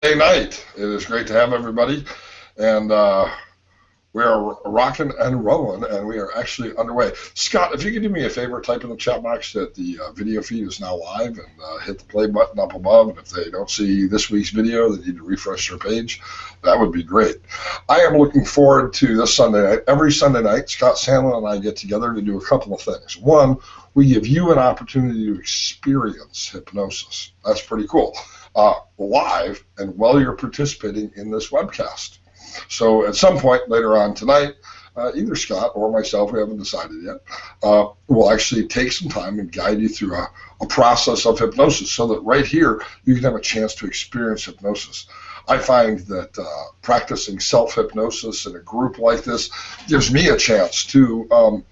Hey, night. It is great to have everybody, and we are rocking and rolling, and we are actually underway. Scott, if you could do me a favor, type in the chat box that the video feed is now live, and hit the play button up above. And if they don't see this week's video, they need to refresh their page. That would be great. I am looking forward to this Sunday night. Every Sunday night, Scott Sandlin and I get together to do a couple of things. One, we give you an opportunity to experience hypnosis. That's pretty cool. Live and while you're participating in this webcast. So at some point later on tonight, either Scott or myself, we haven't decided yet, will actually take some time and guide you through a process of hypnosis so that right here you can have a chance to experience hypnosis. I find that practicing self-hypnosis in a group like this gives me a chance to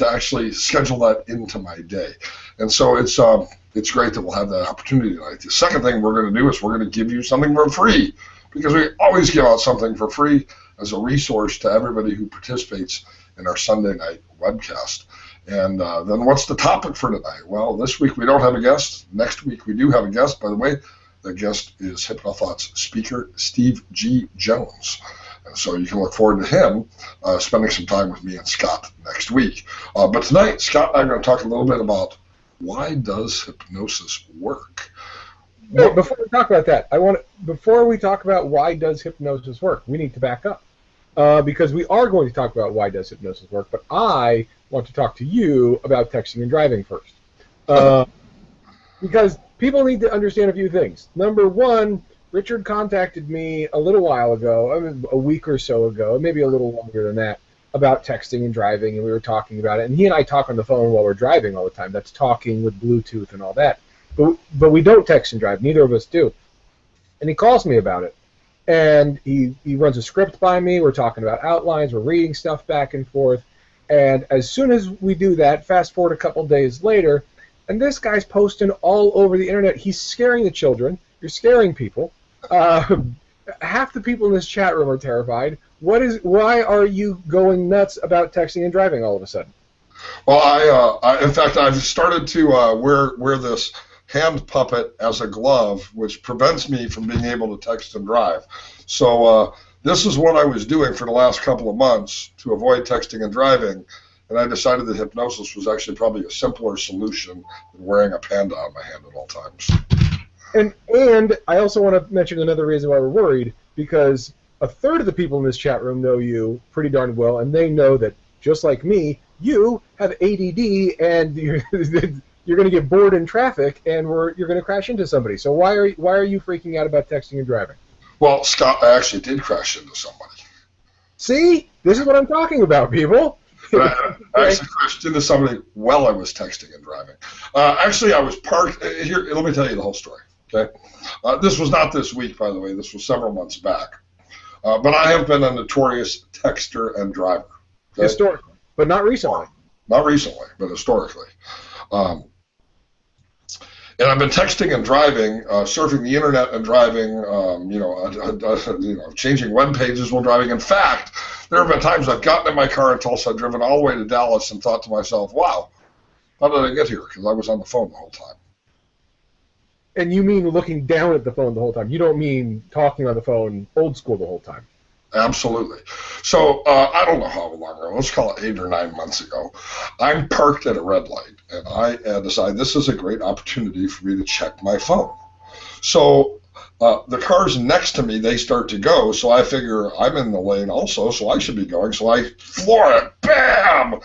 actually schedule that into my day. And so it's great that we'll have that opportunity tonight. The second thing we're going to do is we're going to give you something for free, because we always give out something for free as a resource to everybody who participates in our Sunday night webcast. And then what's the topic for tonight? Well, this week we don't have a guest. Next week we do have a guest. By the way, the guest is HypnoThoughts speaker Steve G. Jones. And so you can look forward to him spending some time with me and Scott next week. But tonight, Scott and I are going to talk a little bit about why does hypnosis work? Wait, before we talk about that, before we talk about why does hypnosis work, we need to back up. Because we are going to talk about why does hypnosis work, but I want to talk to you about texting and driving first. Because people need to understand a few things. Number one, Richard contacted me a little while ago, I mean, a week or so ago, maybe a little longer than that, about texting and driving, and we were talking about it. And he and I talk on the phone while we're driving all the time. That's talking with Bluetooth and all that. But we don't text and drive. Neither of us do. And he calls me about it. And he runs a script by me. We're talking about outlines. We're reading stuff back and forth. And as soon as we do that, fast forward a couple days later, and this guy's posting all over the internet. He's scaring the children. You're scaring people. Half the people in this chat room are terrified. Why are you going nuts about texting and driving all of a sudden? Well, in fact, I've started to wear this hand puppet as a glove, which prevents me from being able to text and drive. So this is what I was doing for the last couple of months to avoid texting and driving, and I decided that hypnosis was actually probably a simpler solution than wearing a panda on my hand at all times. And I also want to mention another reason why we're worried, because a third of the people in this chat room know you pretty darn well, and they know that, just like me, you have ADD, and you're going to get bored in traffic, and you're going to crash into somebody. So why are you freaking out about texting and driving? Well, Scott, I actually did crash into somebody. See? This is what I'm talking about, people. I actually crashed into somebody while I was texting and driving. Actually, I was parked. Here, let me tell you the whole story. Okay, this was not this week, by the way. This was several months back. But I have been a notorious texter and driver. Okay? Historically, but not recently. Not recently, but historically. And I've been texting and driving, surfing the internet and driving, changing web pages while driving. In fact, there have been times I've gotten in my car in Tulsa, driven all the way to Dallas, and thought to myself, wow, how did I get here? Because I was on the phone the whole time. And you mean looking down at the phone the whole time? You don't mean talking on the phone old school the whole time? Absolutely. So I don't know how long ago, let's call it 8 or 9 months ago, I'm parked at a red light, and I decide this is a great opportunity for me to check my phone. So the cars next to me, they start to go, so I figure I'm in the lane also, so I should be going. So I floor it, bam!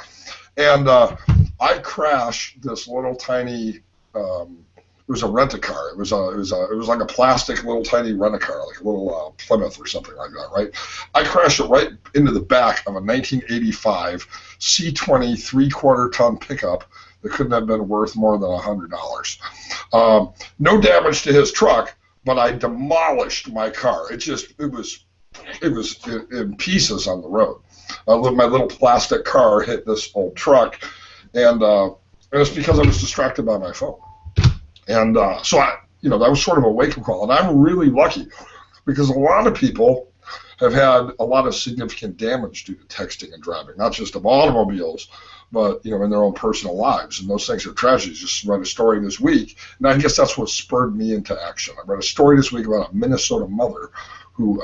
And I crash this little tiny... it was a rent-a-car. It was like a plastic little tiny rent-a-car, like a little Plymouth or something like that, right? I crashed it right into the back of a 1985 C20 3/4-ton pickup that couldn't have been worth more than $100. No damage to his truck, but I demolished my car. It was in pieces on the road. My little plastic car hit this old truck, and it's because I was distracted by my phone. And so that was sort of a wake-up call. And I'm really lucky because a lot of people have had a lot of significant damage due to texting and driving, not just of automobiles, but in their own personal lives, and those things are tragedies. Just read a story this week, and I guess that's what spurred me into action. I read a story this week about a Minnesota mother who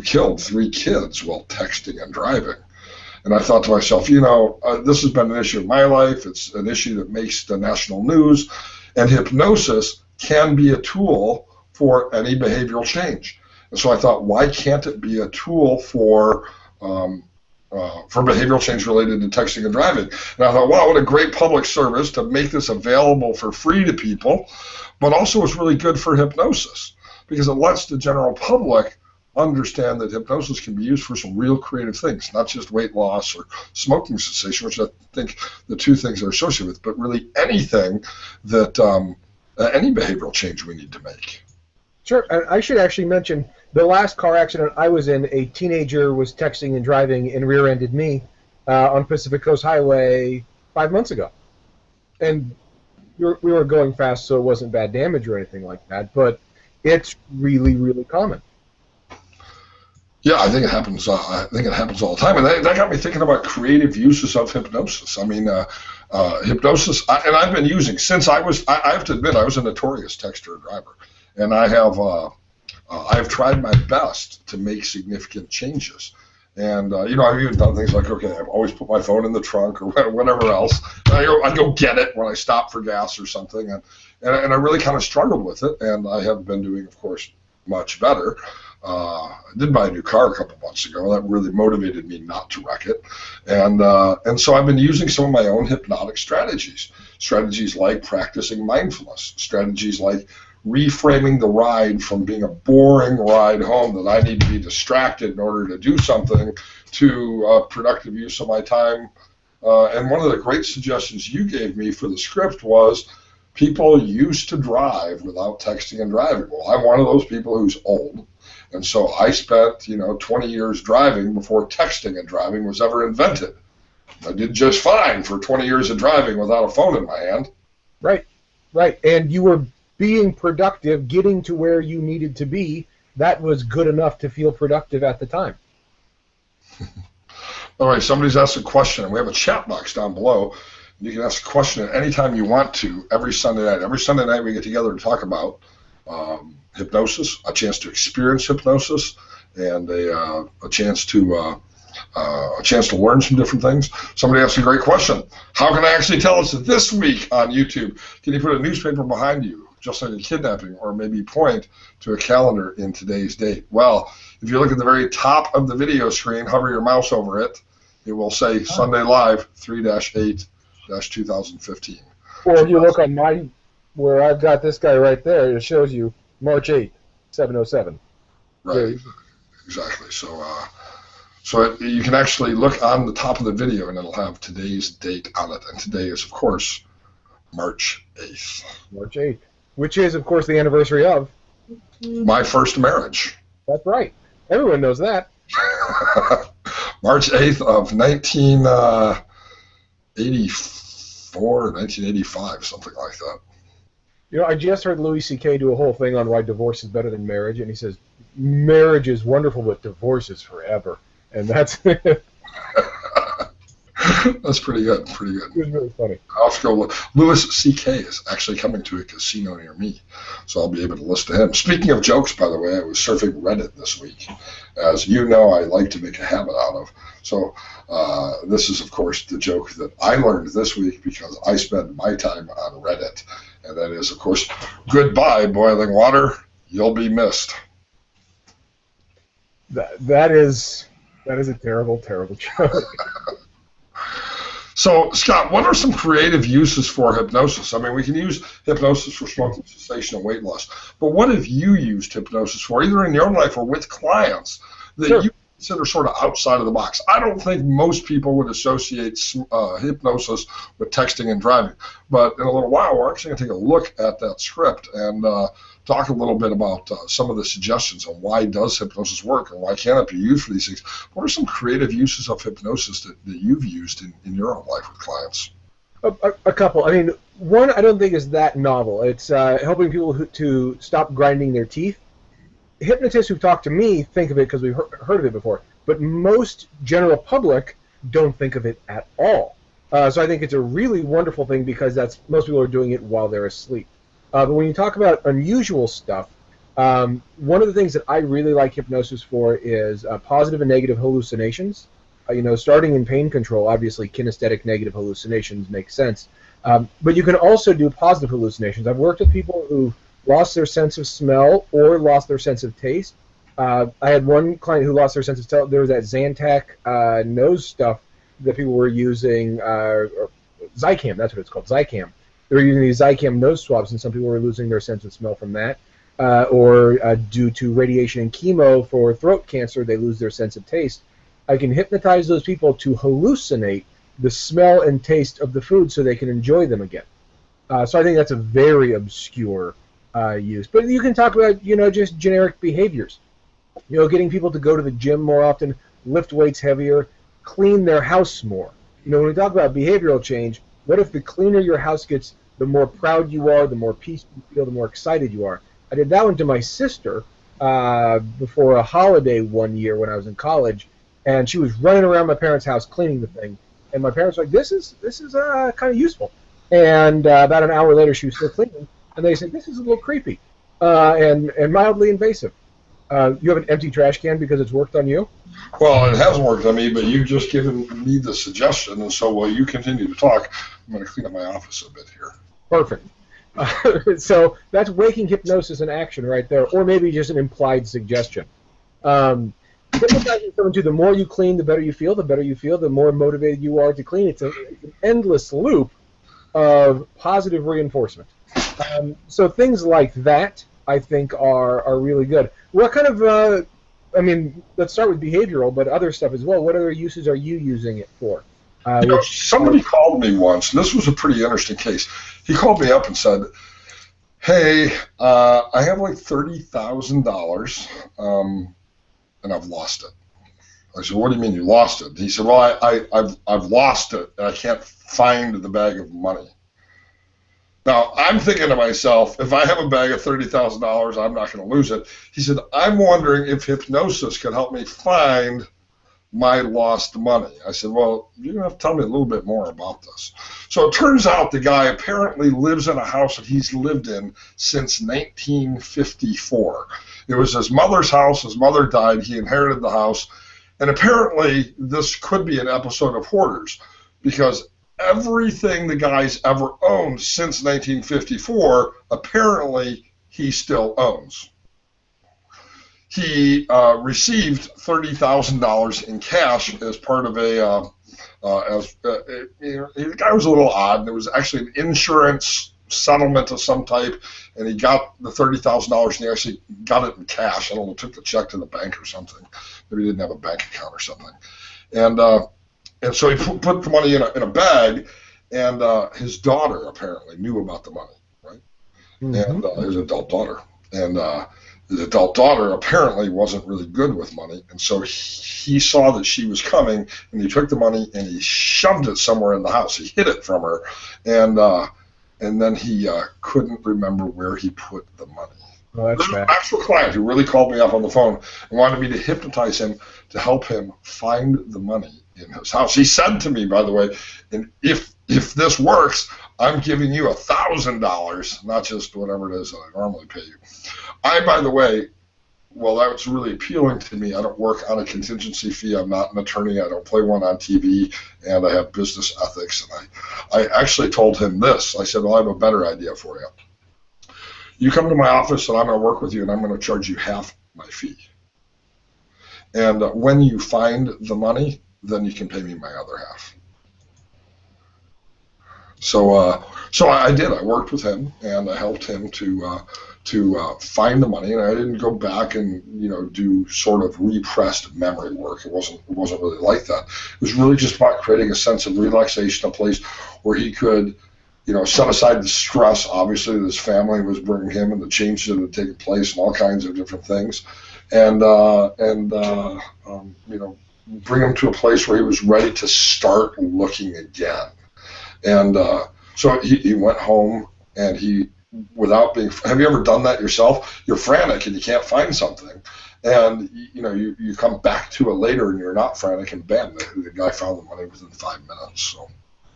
killed 3 kids while texting and driving. And I thought to myself, this has been an issue of my life. It's an issue that makes the national news, and hypnosis can be a tool for any behavioral change. And so I thought, why can't it be a tool for behavioral change related to texting and driving? And I thought, wow, what a great public service to make this available for free to people, but also it's really good for hypnosis because it lets the general public understand that hypnosis can be used for some real creative things, not just weight loss or smoking cessation, which I think the two things are associated with, but really anything that any behavioral change we need to make. Sure, and I should actually mention the last car accident I was in, a teenager was texting and driving and rear-ended me on Pacific Coast Highway 5 months ago. And we were going fast, so it wasn't bad damage or anything like that, but it's really, really common. Yeah, I think it happens. I think it happens all the time, and that got me thinking about creative uses of hypnosis. I mean, hypnosis, and I've been using since I have to admit, I was a notorious texter and driver, and I've tried my best to make significant changes. And I've even done things like, okay, I've always put my phone in the trunk or whatever else. I go get it when I stop for gas or something, and I really kind of struggled with it, and I have been doing, of course, much better. I did buy a new car a couple months ago. That really motivated me not to wreck it. And so I've been using some of my own hypnotic strategies like practicing mindfulness, strategies like reframing the ride from being a boring ride home that I need to be distracted in order to do something to productive use of my time. And one of the great suggestions you gave me for the script was people used to drive without texting and driving. Well, I'm one of those people who's old. And so I spent, 20 years driving before texting and driving was ever invented. I did just fine for 20 years of driving without a phone in my hand. Right. And you were being productive, getting to where you needed to be. That was good enough to feel productive at the time. All right, somebody's asked a question, and we have a chat box down below. You can ask a question at any time you want to every Sunday night. Every Sunday night we get together to talk about hypnosis, a chance to experience hypnosis, and a chance to learn some different things. Somebody asked a great question. How can I actually tell it's this week on YouTube? Can you put a newspaper behind you, just like a kidnapping, or maybe point to a calendar in today's date? Well, if you look at the very top of the video screen, hover your mouse over it, it will say Sunday Live 3-8-2015. Or if you look on where I've got this guy right there, it shows you March 8th, 7:07. Right, exactly. So you can actually look on the top of the video, and it'll have today's date on it. And today is, of course, March 8th. March 8th, which is, of course, the anniversary of my first marriage. That's right. Everyone knows that. March 8th of 1984, 1985, something like that. I just heard Louis C.K. do a whole thing on why divorce is better than marriage, and he says, marriage is wonderful, but divorce is forever. And that's... That's pretty good, It was really funny. I'll have to go look. Louis C.K. is actually coming to a casino near me, so I'll be able to listen to him. Speaking of jokes, by the way, I was surfing Reddit this week. As you know, I like to make a habit out of. So this is, of course, the joke that I learned this week because I spend my time on Reddit. And that is, of course, goodbye, boiling water. You'll be missed. That is a terrible, terrible joke. So, Scott, what are some creative uses for hypnosis? I mean, we can use hypnosis for smoking cessation and weight loss, but what have you used hypnosis for, either in your own life or with clients, that you consider sort of outside of the box? I don't think most people would associate hypnosis with texting and driving, but in a little while, we're actually going to take a look at that script and talk a little bit about some of the suggestions on why does hypnosis work and why can't it be used for these things. What are some creative uses of hypnosis that you've used in your own life with clients? A couple. I mean, one I don't think is that novel. It's helping people to stop grinding their teeth. Hypnotists who've talked to me think of it, because we've heard of it before, but most general public don't think of it at all. So I think it's a really wonderful thing because most people are doing it while they're asleep. But when you talk about unusual stuff, one of the things that I really like hypnosis for is positive and negative hallucinations. Starting in pain control, obviously kinesthetic negative hallucinations make sense. But you can also do positive hallucinations. I've worked with people who lost their sense of smell or lost their sense of taste. I had one client who lost their sense of smell. There was that Zantac nose stuff that people were using, or Zicam, that's what it's called, Zicam. They were using these Zicam nose swabs, and some people were losing their sense of smell from that. Or due to radiation and chemo for throat cancer, they lose their sense of taste. I can hypnotize those people to hallucinate the smell and taste of the food so they can enjoy them again. So I think that's a very obscure use. But you can talk about, just generic behaviors. Getting people to go to the gym more often, lift weights heavier, clean their house more. When we talk about behavioral change, what if the cleaner your house gets, the more proud you are, the more peaceful you feel, the more excited you are? I did that one to my sister before a holiday one year when I was in college, and she was running around my parents' house cleaning the thing, and my parents were like, this is kind of useful. And about an hour later, she was still cleaning, and they said, this is a little creepy and mildly invasive. You have an empty trash can because it's worked on you? Well, it has worked on me, but you've just given me the suggestion, and so while you continue to talk, I'm going to clean up my office a bit here. Perfect. So that's waking hypnosis in action right there, or maybe just an implied suggestion. Hypnotizing someone too, the more you clean, the better you feel, the more motivated you are to clean. It's an endless loop of positive reinforcement. So things like that, I think, are really good. What kind of, let's start with behavioral, but other stuff as well. What other uses are you using it for? Somebody called me once, and this was a pretty interesting case. He called me up and said, hey, I have like $30,000, and I've lost it. I said, what do you mean you lost it? He said, well, I've lost it, and I can't find the bag of money. Now, I'm thinking to myself, if I have a bag of $30,000, I'm not going to lose it. He said, I'm wondering if hypnosis could help me find my lost money. I said, well, you're going to have to tell me a little bit more about this. So it turns out the guy apparently lives in a house that he's lived in since 1954. It was his mother's house. His mother died. He inherited the house. And apparently this could be an episode of Hoarders, because everything the guy's ever owned since 1954, apparently he still owns. He received $30,000 in cash as part of a, the guy was a little odd, and it was actually an insurance settlement of some type, and he got the $30,000 and he actually got it in cash. I don't know, took the check to the bank or something. Maybe he didn't have a bank account or something. And so he put the money in a bag, and his daughter apparently knew about the money, right? Mm-hmm. And his adult daughter. And his adult daughter apparently wasn't really good with money, and so he saw that she was coming, and he took the money and he shoved it somewhere in the house. He hid it from her, and then he couldn't remember where he put the money. Oh, that's There's an actual client who really called me up on the phone and wanted me to hypnotize him to help him find the money in his house. He said to me, by the way, and if this works, I'm giving you $1,000, not just whatever it is that I normally pay you. By the way, well, that was really appealing to me. I don't work on a contingency fee. I'm not an attorney. I don't play one on TV, and I have business ethics. And I actually told him this. I said, well, I have a better idea for you. You come to my office, and I'm going to work with you, and I'm going to charge you half my fee. And when you find the money, then you can pay me my other half. So I did. I worked with him, and I helped him to find the money, and I didn't go back and do sort of repressed memory work. It wasn't really like that. It was really just about creating a sense of relaxation, a place where he could set aside the stress, obviously, that his family was bringing him and the changes that had taken place and all kinds of different things, and bring him to a place where he was ready to start looking again. And so he went home, and without being, have you ever done that yourself? You're frantic and you can't find something, and you come back to it later and you're not frantic, and bam, the guy found the money within 5 minutes.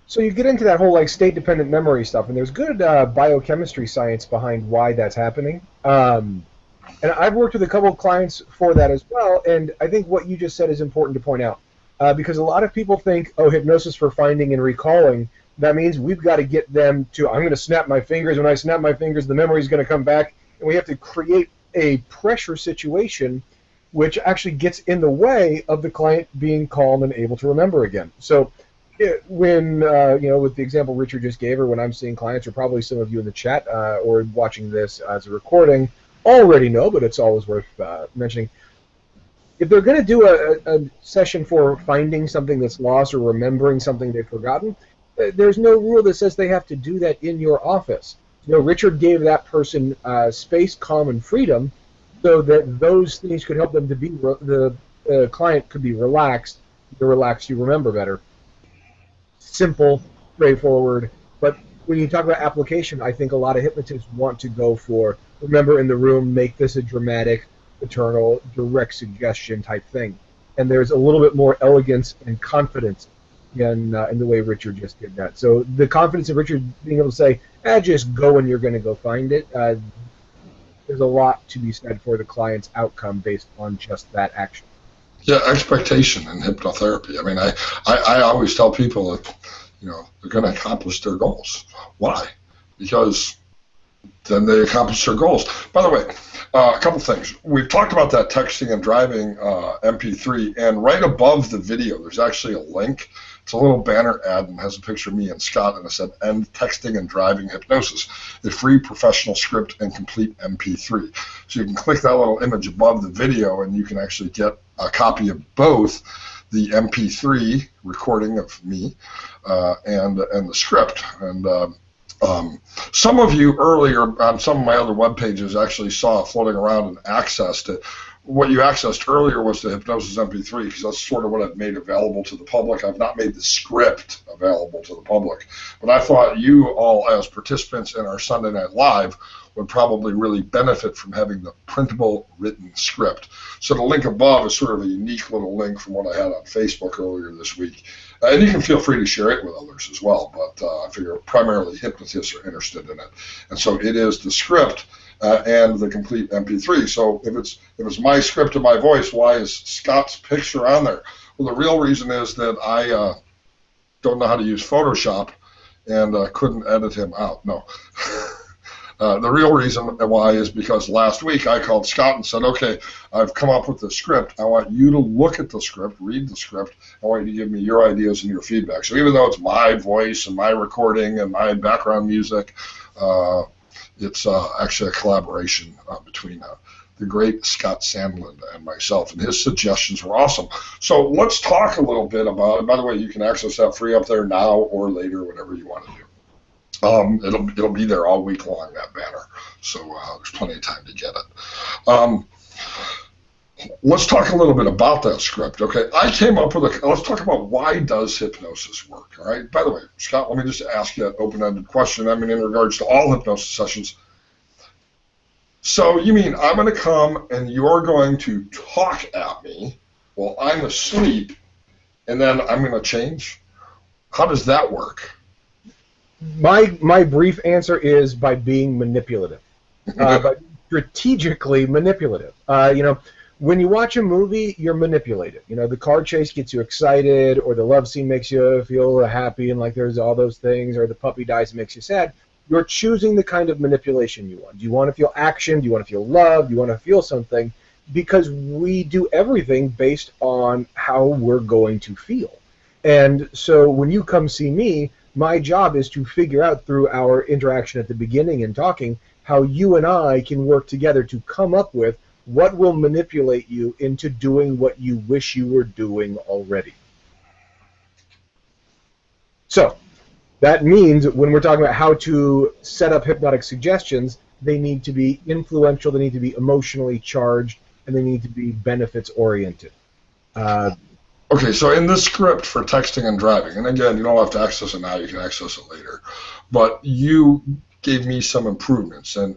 So you get into that whole like state-dependent memory stuff, and there's good biochemistry science behind why that's happening. And I've worked with a couple of clients for that as well, and I think what you just said is important to point out, because a lot of people think, oh, hypnosis for finding and recalling, that means we've got to get them to, I'm going to snap my fingers. When I snap my fingers, the memory's going to come back, and we have to create a pressure situation which actually gets in the way of the client being calm and able to remember again. So when, with the example Richard just gave, or when I'm seeing clients, or probably some of you in the chat or watching this as a recording, already know, but it's always worth mentioning. If they're going to do a session for finding something that's lost or remembering something they've forgotten, there's no rule that says they have to do that in your office. Richard gave that person space, calm, and freedom so that those things could help them to be, the client could be relaxed. The relaxed, you remember better. Simple, straightforward, but when you talk about application, I think a lot of hypnotists want to go for, remember in the room, make this a dramatic, eternal, direct suggestion type thing. And there's a little bit more elegance and confidence in the way Richard just did that. So the confidence of Richard being able to say, just go and you're going to go find it, there's a lot to be said for the client's outcome based on just that action. Yeah, expectation in hypnotherapy. I mean, I always tell people that, they're going to accomplish their goals. Why? Because then they accomplish their goals. By the way, a couple things. We've talked about that texting and driving MP3, and right above the video, there's actually a link. It's a little banner ad and has a picture of me and Scott, and it said, End Texting and Driving Hypnosis, a free professional script and complete MP3. So you can click that little image above the video, and you can actually get a copy of both the MP3 recording of me and the script. And some of you earlier on some of my other web pages actually saw it floating around and accessed it. What you accessed earlier was the Hypnosis MP3, because that's sort of what I've made available to the public. I've not made the script available to the public. But I thought you all, as participants in our Sunday Night Live, would probably really benefit from having the printable written script. So the link above is sort of a unique little link from what I had on Facebook earlier this week. And you can feel free to share it with others as well, but I figure primarily hypnotists are interested in it. And so it is the script and the complete MP3. So if it's my script and my voice, why is Scott's picture on there? Well, the real reason is that I don't know how to use Photoshop and couldn't edit him out. No. The real reason why is because last week I called Scott and said, okay, I've come up with the script. I want you to look at the script, read the script. I want you to give me your ideas and your feedback. So even though it's my voice and my recording and my background music, it's actually a collaboration between the great Scott Sandland and myself, and his suggestions were awesome. So let's talk a little bit about it. By the way, you can access that free up there now or later, whatever you want to do. It'll be there all week long, that banner, so there's plenty of time to get it. Let's talk a little bit about that script. Okay, I came up with let's talk about why does hypnosis work. All right. By the way, Scott, let me just ask you an open-ended question. I mean, in regards to all hypnosis sessions. So you mean I'm going to come and you're going to talk at me while I'm asleep, and then I'm going to change? How does that work? My brief answer is by being manipulative, but strategically manipulative. When you watch a movie, you're manipulated. The car chase gets you excited, or the love scene makes you feel happy and like there's all those things, or the puppy dies and makes you sad. You're choosing the kind of manipulation you want. Do you want to feel action? Do you want to feel love? Do you want to feel something? Because we do everything based on how we're going to feel. And so when you come see me, my job is to figure out through our interaction at the beginning and talking how you and I can work together to come up with what will manipulate you into doing what you wish you were doing already. So that means when we're talking about how to set up hypnotic suggestions, they need to be influential, they need to be emotionally charged, and they need to be benefits oriented. Okay, so in this script for texting and driving, and again, you don't have to access it now, you can access it later, but you gave me some improvements, and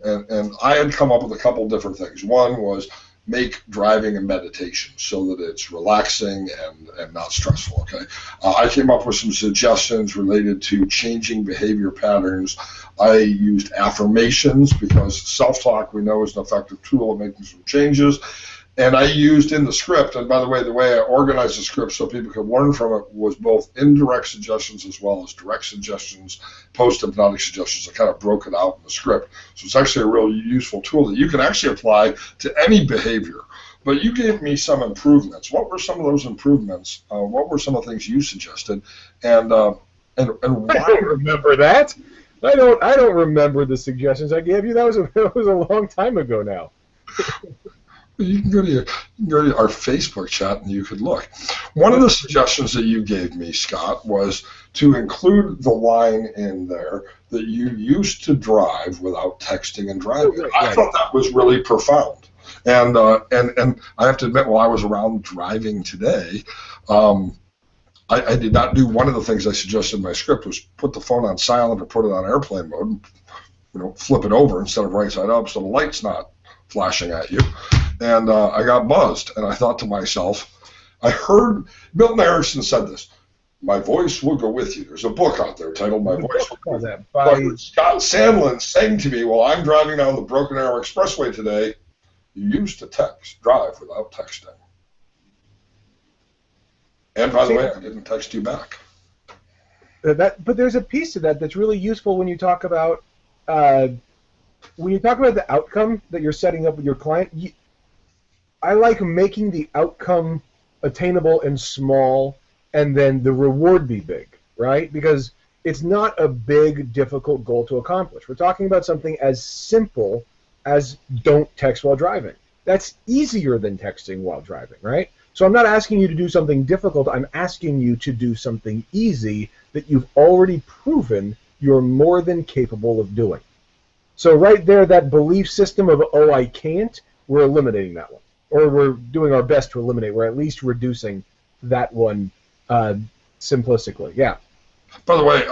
I had come up with a couple different things. One was make driving a meditation so that it's relaxing and not stressful, okay? I came up with some suggestions related to changing behavior patterns. I used affirmations because self-talk, we know, is an effective tool at making some changes. And I used in the script, and by the way I organized the script so people could learn from it was both indirect suggestions as well as direct suggestions, post-hypnotic suggestions. I kind of broke it out in the script. So it's actually a real useful tool that you can actually apply to any behavior. But you gave me some improvements. What were some of those improvements? What were some of the things you suggested? And why? I don't remember that. I don't remember the suggestions I gave you. That was a long time ago now. You can go to our Facebook chat and you could look. One of the suggestions that you gave me, Scott, was to include the line in there that you used to drive without texting and driving. Right. I thought that was really profound. And I have to admit, while I was around driving today, I did not do one of the things I suggested in my script was put the phone on silent or put it on airplane mode, flip it over instead of right side up so the light's not flashing at you. And I got buzzed, and I thought to myself, I heard Milton Erickson said this, my voice will go with you. There's a book out there titled My Voice Will Go With You. But Scott Sandlin saying to me, while I'm driving down the Broken Arrow Expressway today, you used to drive without texting. And by the way, I didn't text you back. But there's a piece to that that's really useful when you talk about the outcome that you're setting up with your client. I like making the outcome attainable and small, and then the reward be big, right? Because it's not a big, difficult goal to accomplish. We're talking about something as simple as don't text while driving. That's easier than texting while driving, right? So I'm not asking you to do something difficult. I'm asking you to do something easy that you've already proven you're more than capable of doing. So right there, that belief system of, oh, I can't, we're eliminating that one. Or we're doing our best to eliminate. We're at least reducing that one simplistically. Yeah. By the way,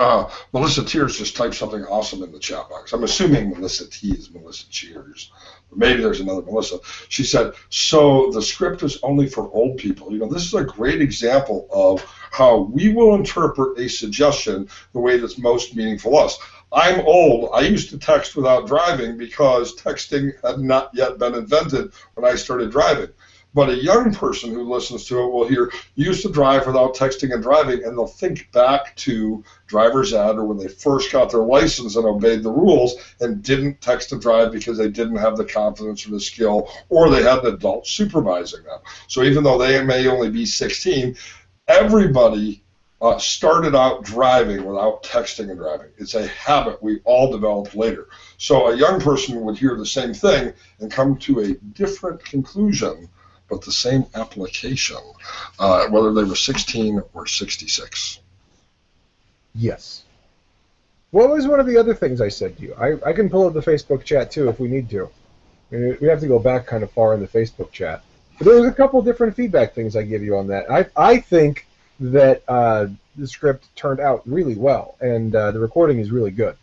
Melissa Tears just typed something awesome in the chat box. I'm assuming Melissa T is Melissa Cheers. But maybe there's another Melissa. She said, so the script is only for old people. This is a great example of how we will interpret a suggestion the way that's most meaningful to us. I'm old. I used to text without driving because texting had not yet been invented when I started driving. But a young person who listens to it will hear, used to drive without texting and driving, and they'll think back to driver's ed or when they first got their license and obeyed the rules and didn't text and drive because they didn't have the confidence or the skill, or they had an adult supervising them. So even though they may only be 16, everybody started out driving without texting and driving. It's a habit we all developed later. So a young person would hear the same thing and come to a different conclusion, but the same application, whether they were 16 or 66. Yes. What was one of the other things I said to you? I can pull up the Facebook chat too if we need to. We have to go back kind of far in the Facebook chat. But there was a couple different feedback things I give you on that. I think that the script turned out really well, and the recording is really good.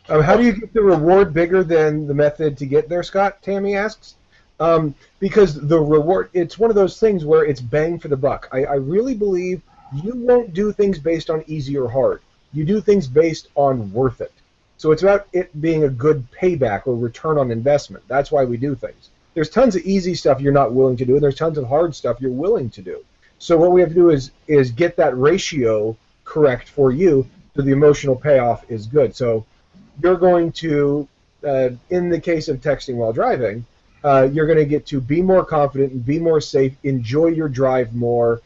How do you get the reward bigger than the method to get there, Scott? Tammy asks. Because the reward, it's one of those things where it's bang for the buck. I really believe you won't do things based on easy or hard. You do things based on worth it. So it's about it being a good payback or return on investment. That's why we do things. There's tons of easy stuff you're not willing to do, and there's tons of hard stuff you're willing to do. So what we have to do is get that ratio correct for you so the emotional payoff is good. So you're going to, in the case of texting while driving, you're going to get to be more confident and be more safe, enjoy your drive more,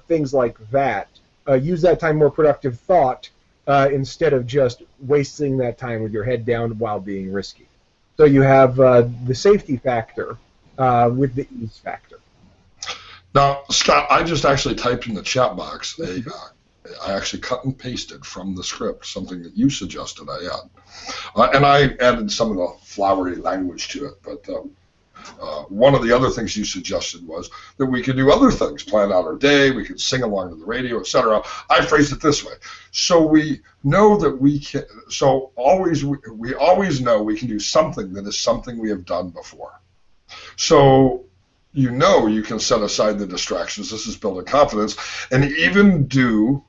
things like that. Use that time more productive thought instead of just wasting that time with your head down while being risky. So you have the safety factor with the ease factor. Now, Scott, I just actually typed in the chat box. I actually cut and pasted from the script something that you suggested I add. And I added some of the flowery language to it. But one of the other things you suggested was that we could do other things, plan out our day, we could sing along to the radio, etc. I phrased it this way. So we know that we can, we always know we can do something that is something we have done before. So you can set aside the distractions. This is building confidence, and even do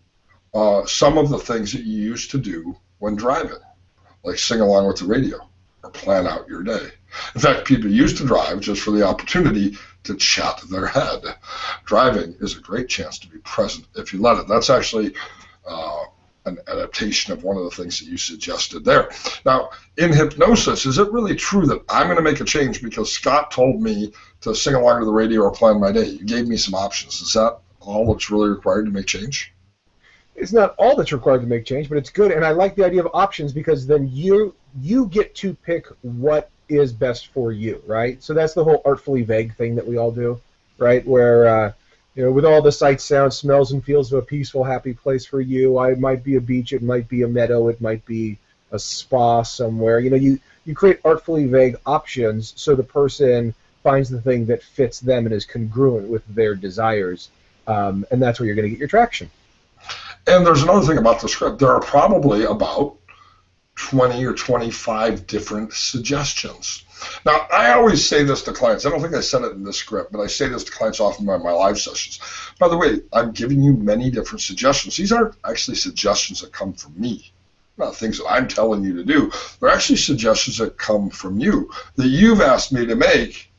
some of the things that you used to do when driving, like sing along with the radio or plan out your day. In fact, people used to drive just for the opportunity to chat their head. Driving is a great chance to be present if you let it. That's actually an adaptation of one of the things that you suggested there. Now, in hypnosis, is it really true that I'm going to make a change because Scott told me to sing along to the radio or plan my day? You gave me some options. Is that all that's really required to make change? It's not all that's required to make change, but it's good. And I like the idea of options because then you get to pick what is best for you, right? So that's the whole artfully vague thing that we all do, right? Where with all the sights, sounds, smells, and feels of a peaceful, happy place for you, it might be a beach, it might be a meadow, it might be a spa somewhere. You create artfully vague options so the person finds the thing that fits them and is congruent with their desires, and that's where you're going to get your traction. And there's another thing about the script. There are probably about 20 or 25 different suggestions. Now, I always say this to clients. I don't think I said it in this script, but I say this to clients often in my live sessions. By the way, I'm giving you many different suggestions. These aren't actually suggestions that come from me, not things that I'm telling you to do. They're actually suggestions that come from you, that you've asked me to make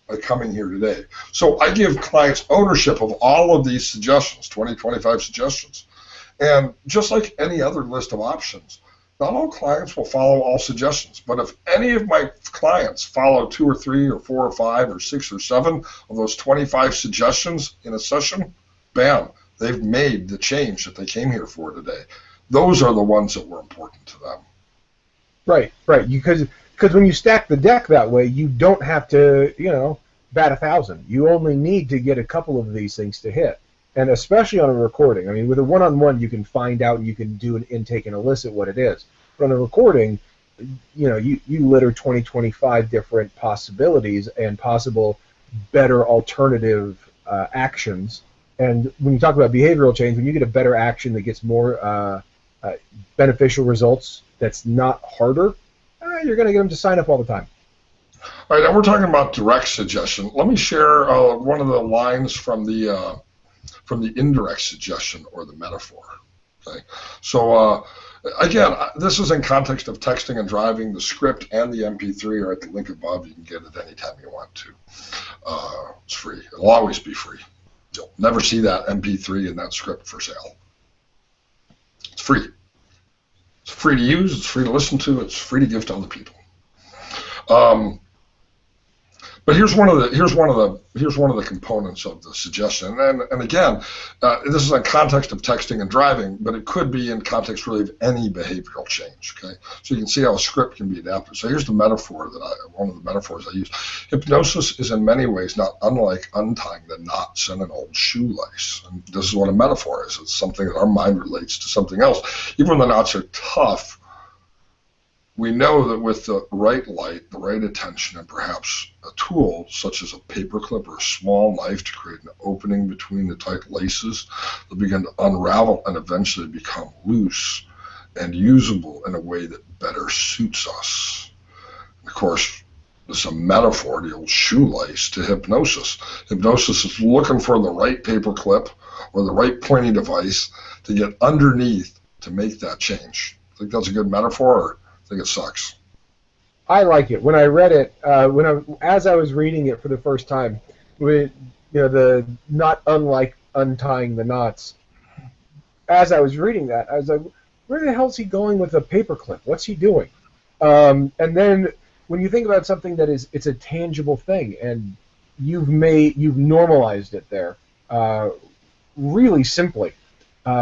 by coming here today. So I give clients ownership of all of these suggestions, 20, 25 suggestions. And just like any other list of options, not all clients will follow all suggestions, but if any of my clients follow 2 or 3 or 4 or 5 or 6 or 7 of those 25 suggestions in a session, bam, they've made the change that they came here for today. Those are the ones that were important to them. Right. Because when you stack the deck that way, you don't have to, bat 1,000. You only need to get a couple of these things to hit. And especially on a recording. I mean, with a one-on-one, you can find out and you can do an intake and elicit what it is. But on a recording, you litter 20, 25 different possibilities and possible better alternative actions. And when you talk about behavioral change, when you get a better action that gets more beneficial results, that's not harder, you're going to get them to sign up all the time. All right, and we're talking about direct suggestion. Let me share one of the lines from the indirect suggestion or the metaphor. Okay, so again, this is in context of texting and driving. The script and the MP3 are at the link above. You can get it anytime you want to. It's free. It'll always be free. You'll never see that MP3 and that script for sale. It's free. It's free to use. It's free to listen to. It's free to give to other people. But here's one of the components of the suggestion, and again, this is in context of texting and driving, but it could be in context really of any behavioral change. Okay, so you can see how a script can be adapted. So here's the metaphor one of the metaphors I use. Hypnosis is in many ways not unlike untying the knots in an old shoelace. And this is what a metaphor is. It's something that our mind relates to something else. Even when the knots are tough, we know that with the right light, the right attention, and perhaps a tool such as a paperclip or a small knife to create an opening between the tight laces, they'll begin to unravel and eventually become loose and usable in a way that better suits us. Of course, this is a metaphor, the old shoelace, to hypnosis. Hypnosis is looking for the right paperclip or the right pointing device to get underneath to make that change. Think that's a good metaphor? Or I think it sucks. I like it. When I read it, as I was reading it for the first time, with the not unlike untying the knots. As I was reading that, I was like, where the hell is he going with a paperclip? What's he doing? And then when you think about something that it's a tangible thing, and you've normalized it there, really simply,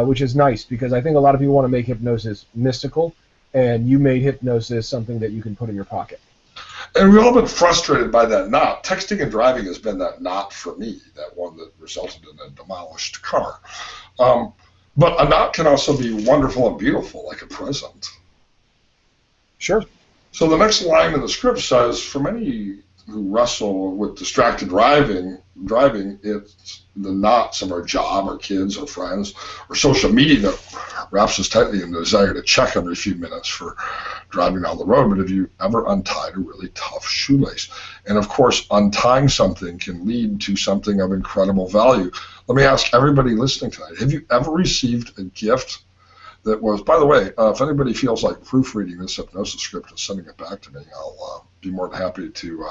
which is nice because I think a lot of people want to make hypnosis mystical. And you made hypnosis something that you can put in your pocket. And we've all been frustrated by that knot. Texting and driving has been that knot for me, that one that resulted in a demolished car. But a knot can also be wonderful and beautiful, like a present. Sure. So the next line in the script says, for many who wrestle with distracted driving, it's the knots of our job, our kids, our friends, or social media that wraps us tightly in the desire to check every few minutes for driving down the road. But have you ever untied a really tough shoelace? And of course, untying something can lead to something of incredible value. Let me ask everybody listening tonight, have you ever received a gift that was, by the way, if anybody feels like proofreading this hypnosis script and sending it back to me, I'll be more than happy to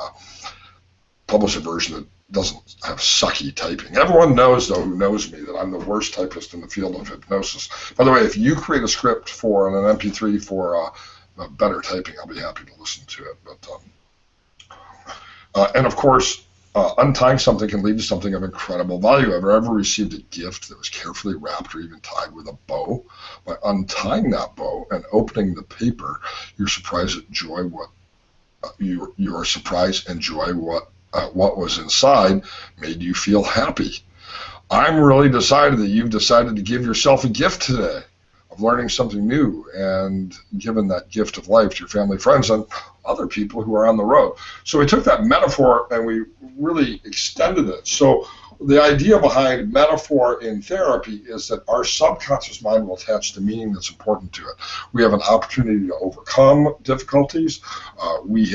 publish a version that doesn't have sucky typing. Everyone knows, though, who knows me, that I'm the worst typist in the field of hypnosis. By the way, if you create a script for an MP3 for better typing, I'll be happy to listen to it. But and of course, untying something can lead to something of incredible value. Have you ever received a gift that was carefully wrapped or even tied with a bow? By untying that bow and opening the paper, you're surprised at joy what you are surprised and joy what was inside made you feel happy. I'm really decided that you've decided to give yourself a gift today of learning something new and giving that gift of life to your family, friends, and other people who are on the road. So we took that metaphor and we really extended it. So the idea behind metaphor in therapy is that our subconscious mind will attach the meaning that's important to it. We have an opportunity to overcome difficulties. We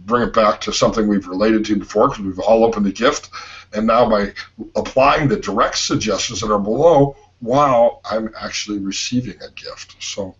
bring it back to something we've related to before because we've all opened a gift. And now by applying the direct suggestions that are below, wow, I'm actually receiving a gift. So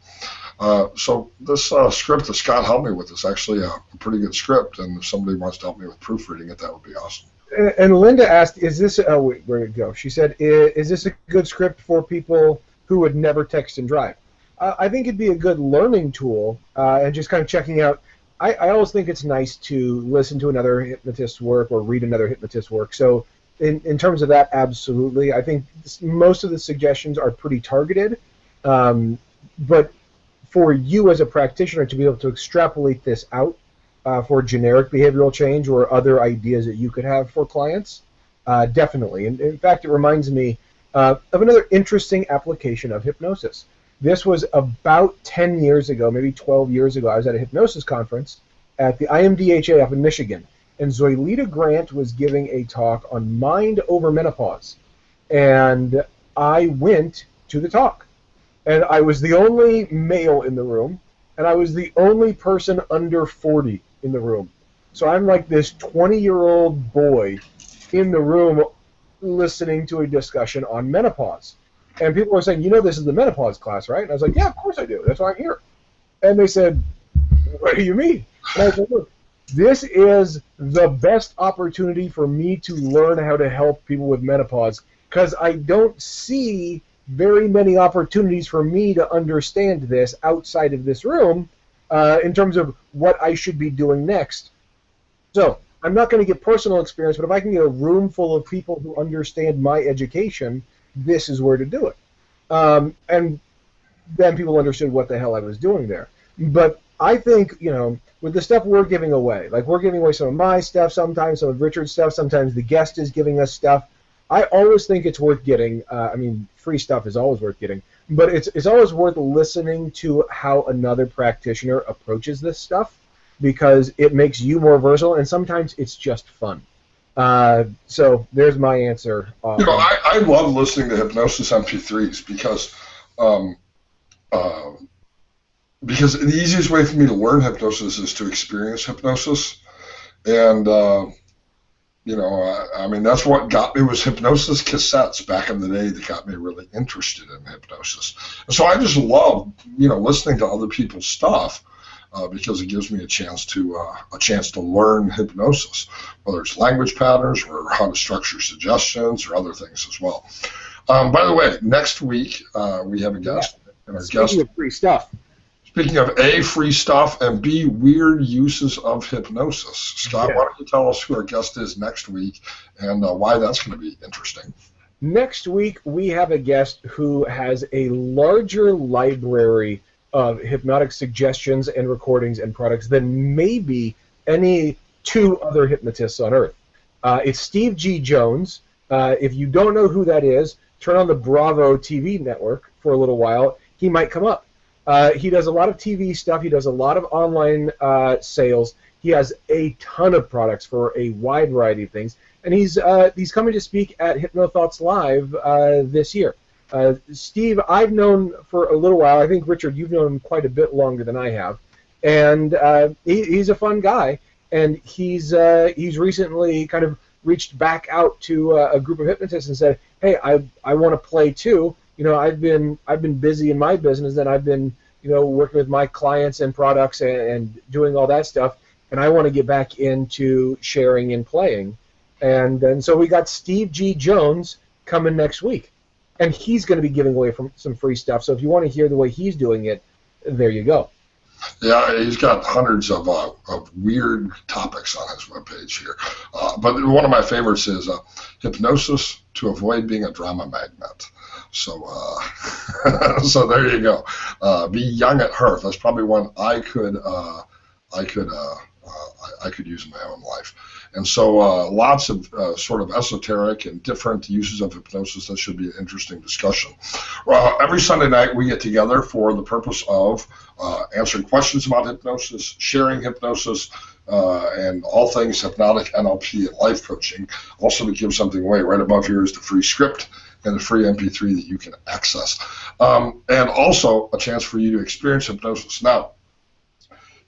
this script that Scott helped me with is actually a pretty good script, and if somebody wants to help me with proofreading it, that would be awesome. And Linda asked, is this, where did it go? She said, is this a good script for people who would never text and drive? I think it'd be a good learning tool, and just kind of checking out. I always think it's nice to listen to another hypnotist's work or read another hypnotist's work. So in terms of that, absolutely. I think most of the suggestions are pretty targeted, but for you as a practitioner to be able to extrapolate this out for generic behavioral change or other ideas that you could have for clients, definitely. And in fact, it reminds me of another interesting application of hypnosis. This was about 10 years ago, maybe 12 years ago. I was at a hypnosis conference at the IMDHA up in Michigan, and Zoilita Grant was giving a talk on mind over menopause. And I went to the talk. And I was the only male in the room, and I was the only person under 40 in the room. So I'm like this 20-year-old boy in the room listening to a discussion on menopause. And people were saying, you know, this is the menopause class, right? And I was like, yeah, of course I do. That's why I'm here. And they said, what do you mean? And I said, look, this is the best opportunity for me to learn how to help people with menopause because I don't see very many opportunities for me to understand this outside of this room in terms of what I should be doing next. So I'm not going to get personal experience, but if I can get a room full of people who understand my education, this is where to do it. And then people understood what the hell I was doing there. But I think, you know, with the stuff we're giving away, like we're giving away some of my stuff sometimes, some of Richard's stuff, sometimes the guest is giving us stuff, I always think it's worth getting. I mean, free stuff is always worth getting, but it's always worth listening to how another practitioner approaches this stuff because it makes you more versatile, and sometimes it's just fun. So there's my answer. You know, I love listening to hypnosis MP3s because the easiest way for me to learn hypnosis is to experience hypnosis, and you know, I mean, that's what got me was hypnosis cassettes back in the day that got me really interested in hypnosis. And so I just love, you know, listening to other people's stuff because it gives me a chance to learn hypnosis, whether it's language patterns or how to structure suggestions or other things as well. By the way, next week we have a guest. And our Speaking of free stuff. Speaking of A, free stuff, and B, weird uses of hypnosis. Scott, why don't you tell us who our guest is next week and why that's going to be interesting? Next week, we have a guest who has a larger library of hypnotic suggestions and recordings and products than maybe any two other hypnotists on Earth. It's Steve G. Jones. If you don't know who that is, turn on the Bravo TV network for a little while. He might come up. He does a lot of TV stuff. He does a lot of online sales. He has a ton of products for a wide variety of things, and he's coming to speak at HypnoThoughts Live this year. Steve, I've known for a little while. I think, Richard, you've known him quite a bit longer than I have, and he's a fun guy. And he's recently kind of reached back out to a group of hypnotists and said, "Hey, I want to play too. You know, I've been busy in my business, and I've been working with my clients and products and doing all that stuff, and I want to get back into sharing and playing." And so we got Steve G. Jones coming next week, and he's going to be giving away some free stuff. So if you want to hear the way he's doing it, there you go. Yeah, he's got hundreds of weird topics on his webpage here. But one of my favorites is hypnosis to avoid being a drama magnet. So, so there you go. Be young at heart. That's probably one I could use in my own life. And so lots of sort of esoteric and different uses of hypnosis. That should be an interesting discussion. Every Sunday night we get together for the purpose of answering questions about hypnosis, sharing hypnosis, and all things hypnotic, NLP, and life coaching. Also, to give something away, right above here is the free script and the free MP3 that you can access. And also a chance for you to experience hypnosis. Now,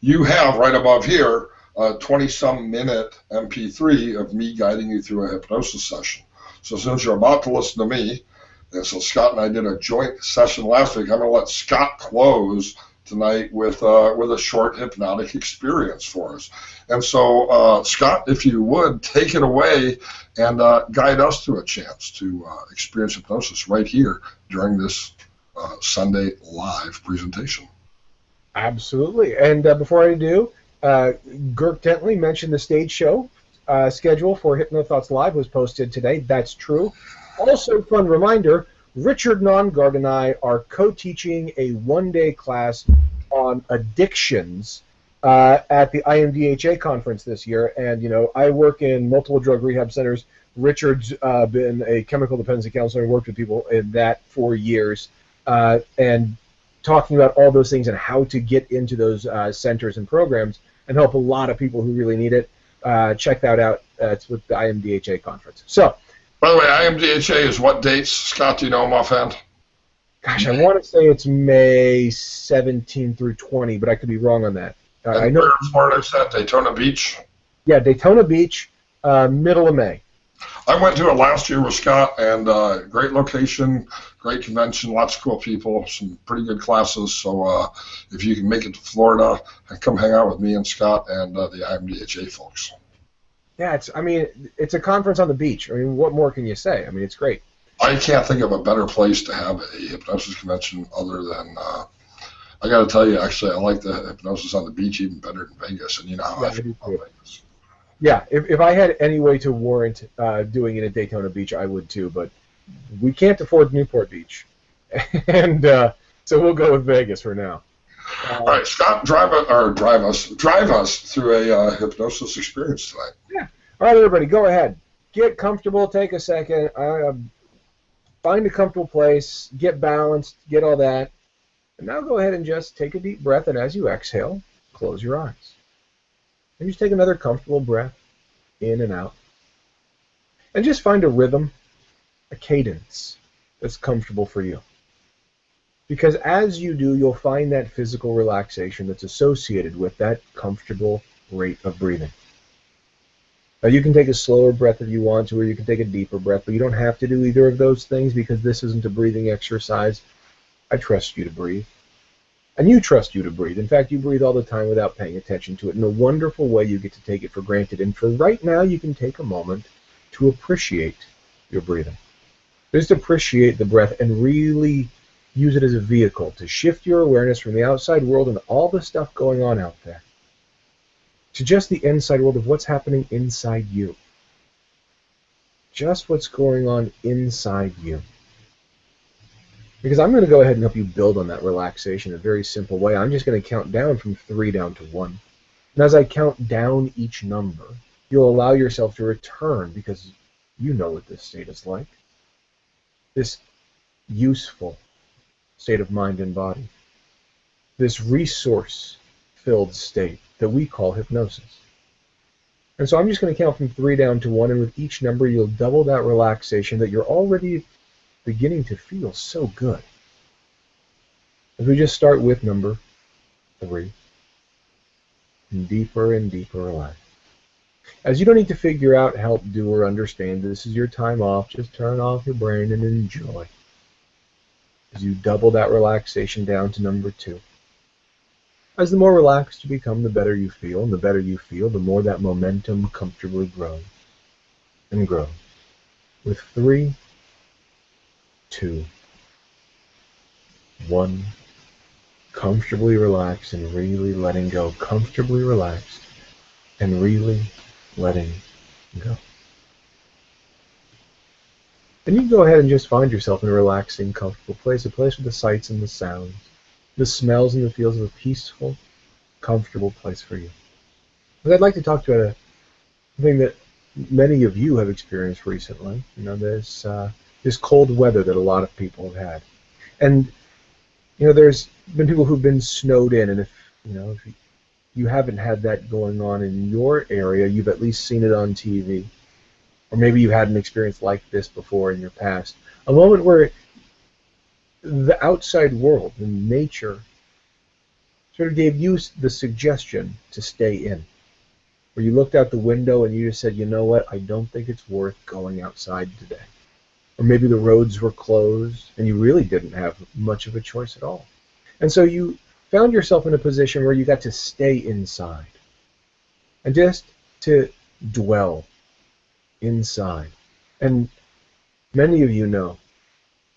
you have right above here a 20-some minute MP3 of me guiding you through a hypnosis session. So since you're about to listen to me, and so Scott and I did a joint session last week, I'm going to let Scott close tonight with a short hypnotic experience for us. And so, Scott, if you would, take it away and guide us through a chance to experience hypnosis right here during this Sunday live presentation. Absolutely. And before I do, Girk Dentley mentioned the stage show schedule for HypnoThoughts Live was posted today. That's true. Also, fun reminder, Richard Nongard and I are co-teaching a one-day class on addictions at the IMDHA conference this year. And, I work in multiple drug rehab centers. Richard's been a chemical dependency counselor and worked with people in that for years. And talking about all those things and how to get into those centers and programs and help a lot of people who really need it. Check that out. It's with the IMDHA conference. So, by the way, IMDHA is what dates? Scott, do you know them offhand? Gosh, I want to say it's May 17 through 20, but I could be wrong on that. I know. Where is that? Daytona Beach? Yeah, Daytona Beach, middle of May. I went to it last year with Scott, and great location, great convention, lots of cool people, some pretty good classes. So if you can make it to Florida, come hang out with me and Scott and the IMDHA folks. Yeah, it's a conference on the beach. I mean, what more can you say? I mean, it's great. I can't think of a better place to have a hypnosis convention other than, I got to tell you, actually, I like the hypnosis on the beach even better than Vegas, and you know how I feel about Vegas. Yeah, if I had any way to warrant doing it at Daytona Beach, I would too, but we can't afford Newport Beach. And so we'll go with Vegas for now. All right, Scott, drive us through a hypnosis experience tonight. Yeah. All right, everybody, go ahead. Get comfortable. Take a second. Find a comfortable place. Get balanced. Get all that. And now go ahead and just take a deep breath, and as you exhale, close your eyes. And just take another comfortable breath in and out. And just find a rhythm, a cadence that's comfortable for you. Because as you do, you'll find that physical relaxation that's associated with that comfortable rate of breathing. Now, you can take a slower breath if you want to, or you can take a deeper breath, but you don't have to do either of those things because this isn't a breathing exercise. I trust you to breathe. And you trust you to breathe. In fact, you breathe all the time without paying attention to it. In a wonderful way, you get to take it for granted. And for right now, you can take a moment to appreciate your breathing. Just appreciate the breath and really use it as a vehicle to shift your awareness from the outside world and all the stuff going on out there to just the inside world of what's happening inside you. Just what's going on inside you. Because I'm going to go ahead and help you build on that relaxation in a very simple way. I'm just going to count down from 3 down to 1. And as I count down each number, you'll allow yourself to return because you know what this state is like. This useful state of mind and body. this resource-filled state that we call hypnosis. And so I'm just going to count from 3 down to 1, and with each number you'll double that relaxation that you're already beginning to feel so good. As we just start with number 3, and deeper relax. As you don't need to figure out, help, do, or understand, this is your time off. Just turn off your brain and enjoy. As you double that relaxation down to number 2. As the more relaxed you become, the better you feel, and the better you feel, the more that momentum comfortably grows and grows. With 3, 2, 1, comfortably relaxed and really letting go. Comfortably relaxed and really letting go. And you can go ahead and just find yourself in a relaxing, comfortable place, a place with the sights and the sounds, the smells and the feels of a peaceful, comfortable place for you. But I'd like to talk to you about something that many of you have experienced recently. This cold weather that a lot of people have had. And, there's been people who've been snowed in, and if you haven't had that going on in your area, you've at least seen it on TV. Or maybe you had an experience like this before in your past. A moment where the outside world and nature sort of gave you the suggestion to stay in. Where you looked out the window and you just said, you know what, I don't think it's worth going outside today. Or maybe the roads were closed and you really didn't have much of a choice at all. And so you found yourself in a position where you got to stay inside and just to dwell inside. And many of you know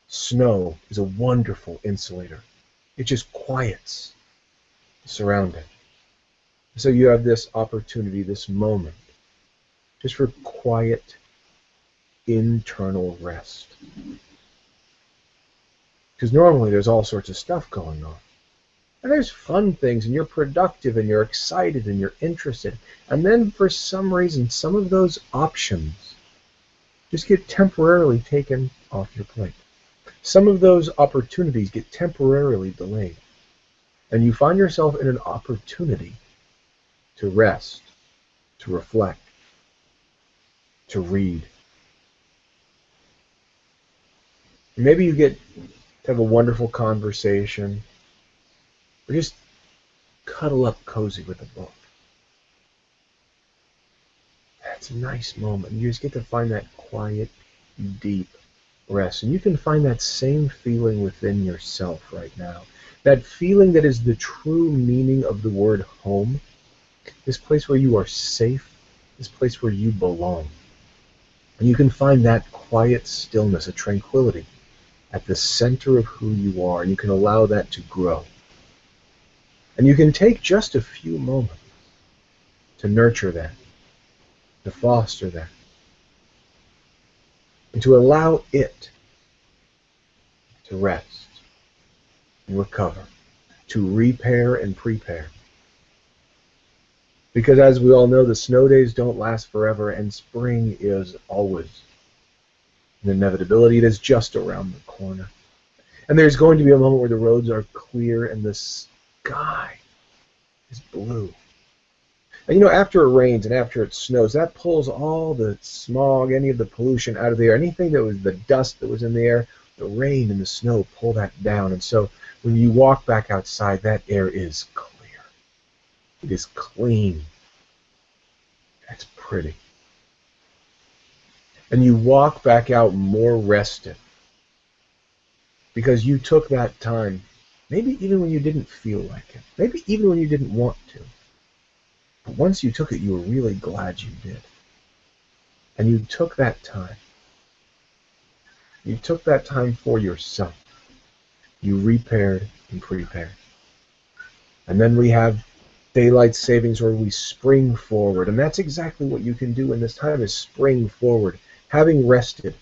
snow is a wonderful insulator. It just quiets the surrounding. So you have this opportunity, this moment, just for quiet, internal rest. Because normally there's all sorts of stuff going on. And there's fun things, and you're productive, and you're excited, and you're interested. And then for some reason, some of those options just get temporarily taken off your plate. Some of those opportunities get temporarily delayed. And you find yourself in an opportunity to rest, to reflect, to read. Maybe you get to have a wonderful conversation, or just cuddle up cozy with a book. That's a nice moment. You just get to find that quiet, deep rest. And you can find that same feeling within yourself right now. That feeling that is the true meaning of the word home. This place where you are safe. This place where you belong. And you can find that quiet stillness, a tranquility at the center of who you are. And you can allow that to grow. And you can take just a few moments to nurture that, to foster that, and to allow it to rest and recover, to repair and prepare. Because as we all know, the snow days don't last forever, and spring is always an inevitability. It is just around the corner. And there's going to be a moment where the roads are clear and the sky is blue. And after it rains and after it snows, that pulls all the smog, any of the pollution out of the air, anything that was the dust that was in the air, the rain and the snow pull that down. And so when you walk back outside, that air is clear. It is clean. It's pretty. And you walk back out more rested because you took that time, maybe even when you didn't feel like it, maybe even when you didn't want to. But once you took it, you were really glad you did. And you took that time. You took that time for yourself. You repaired and prepared. And then we have daylight savings where we spring forward. And that's exactly what you can do in this time, is spring forward. Having rested,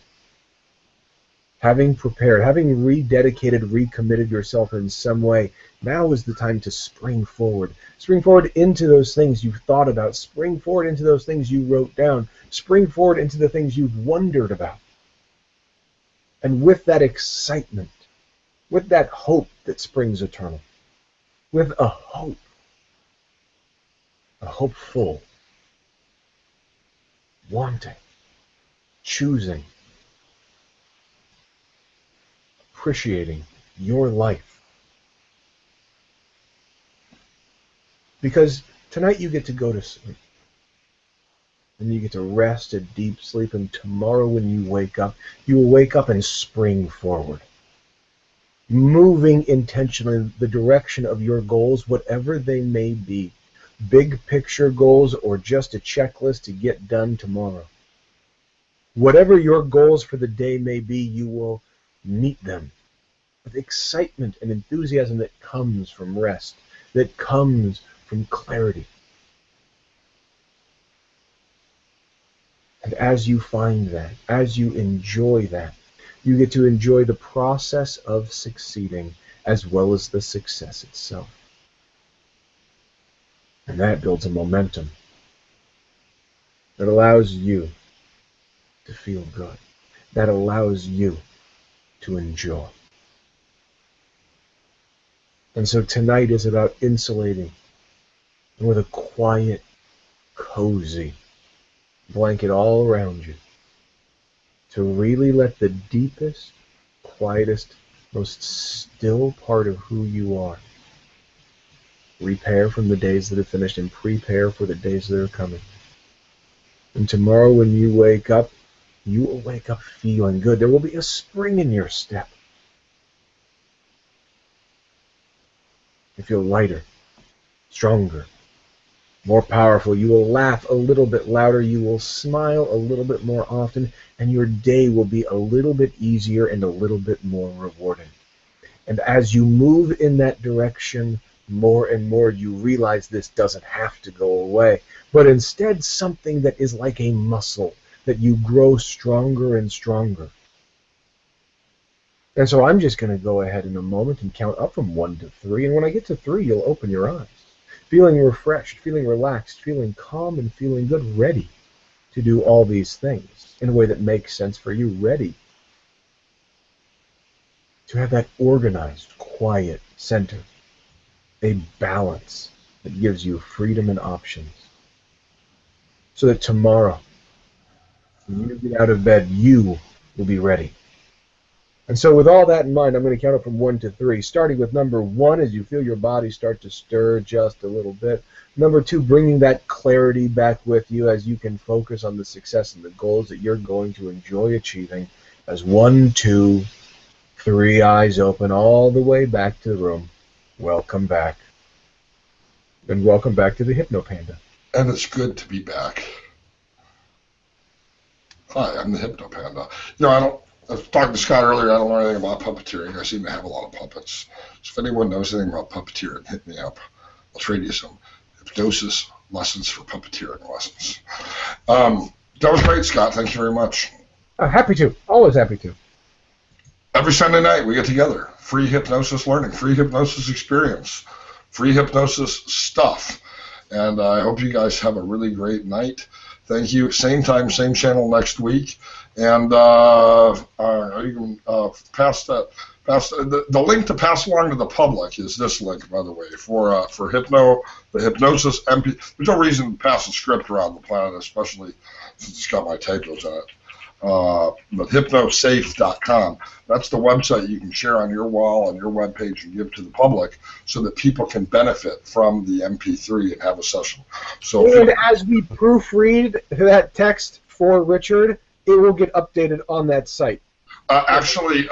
having prepared, having rededicated, recommitted yourself in some way, now is the time to spring forward. Spring forward into those things you've thought about. Spring forward into those things you wrote down. Spring forward into the things you've wondered about. And with that excitement, with that hope that springs eternal, with a hopeful, wanting, choosing, appreciating your life. Because tonight you get to go to sleep. And you get to rest a deep sleep, and tomorrow when you wake up, you will wake up and spring forward, moving intentionally the direction of your goals, whatever they may be, big picture goals or just a checklist to get done tomorrow. Whatever your goals for the day may be, you will meet them with excitement and enthusiasm that comes from rest, that comes from clarity. And as you find that, as you enjoy that, you get to enjoy the process of succeeding as well as the success itself. And that builds a momentum that allows you to feel good, that allows you to enjoy. And so tonight is about insulating with a quiet, cozy blanket all around you to really let the deepest, quietest, most still part of who you are repair from the days that have finished and prepare for the days that are coming. And tomorrow when you wake up, you will wake up feeling good. There will be a spring in your step. You feel lighter, stronger, more powerful. You will laugh a little bit louder. You will smile a little bit more often, and your day will be a little bit easier and a little bit more rewarding. And as you move in that direction more and more, you realize this doesn't have to go away, but instead something that is like a muscle that you grow stronger and stronger. And so I'm just going to go ahead in a moment and count up from 1 to 3, and when I get to 3, you'll open your eyes, feeling refreshed, feeling relaxed, feeling calm, and feeling good, ready to do all these things in a way that makes sense for you, ready to have that organized, quiet center, a balance that gives you freedom and options, so that tomorrow, when you get out of bed, you will be ready. And so with all that in mind, I'm going to count up from 1 to 3, starting with number 1 as you feel your body start to stir just a little bit. Number 2, bringing that clarity back with you as you can focus on the success and the goals that you're going to enjoy achieving. As 1, 2, 3, eyes open all the way back to the room. Welcome back. And welcome back to the HypnoPanda. And it's good to be back. Hi, I'm the HypnoPanda. I was talking to Scott earlier, I don't know anything about puppeteering. I seem to have a lot of puppets. So if anyone knows anything about puppeteering, hit me up. I'll trade you some hypnosis lessons for puppeteering lessons. That was great, Scott. Thank you very much. Happy to. Always happy to. Every Sunday night we get together. Free hypnosis learning, free hypnosis experience, free hypnosis stuff. And I hope you guys have a really great night. Thank you. Same time, same channel next week. And you can pass the link to pass along to the public is this link, by the way, for the hypnosis MP. There's no reason to pass the script around the planet, especially since it's got my typos in it. But hypnosafe.com. That's the website you can share on your wall and your webpage and give to the public so that people can benefit from the MP3 and have a session. And as we proofread that text for Richard, it will get updated on that site. Actually,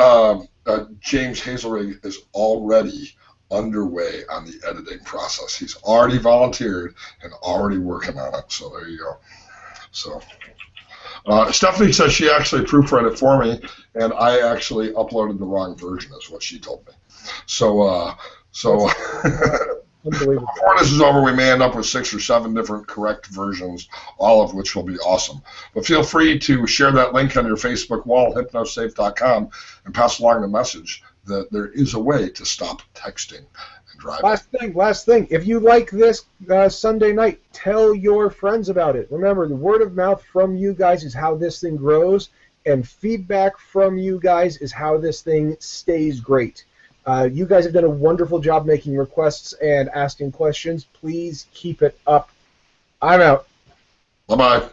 James Hazelrig is already underway on the editing process. He's already volunteered and already working on it. So there you go. So Stephanie says she actually proofread it for me, and I actually uploaded the wrong version, is what she told me. So before this is over, we may end up with 6 or 7 different correct versions, all of which will be awesome. But feel free to share that link on your Facebook wall, hypnosafe.com, and pass along the message that there is a way to stop texting and driving. Last thing. If you like this Sunday night, tell your friends about it. Remember, the word of mouth from you guys is how this thing grows, and feedback from you guys is how this thing stays great. You guys have done a wonderful job making requests and asking questions. Please keep it up. I'm out. Bye-bye.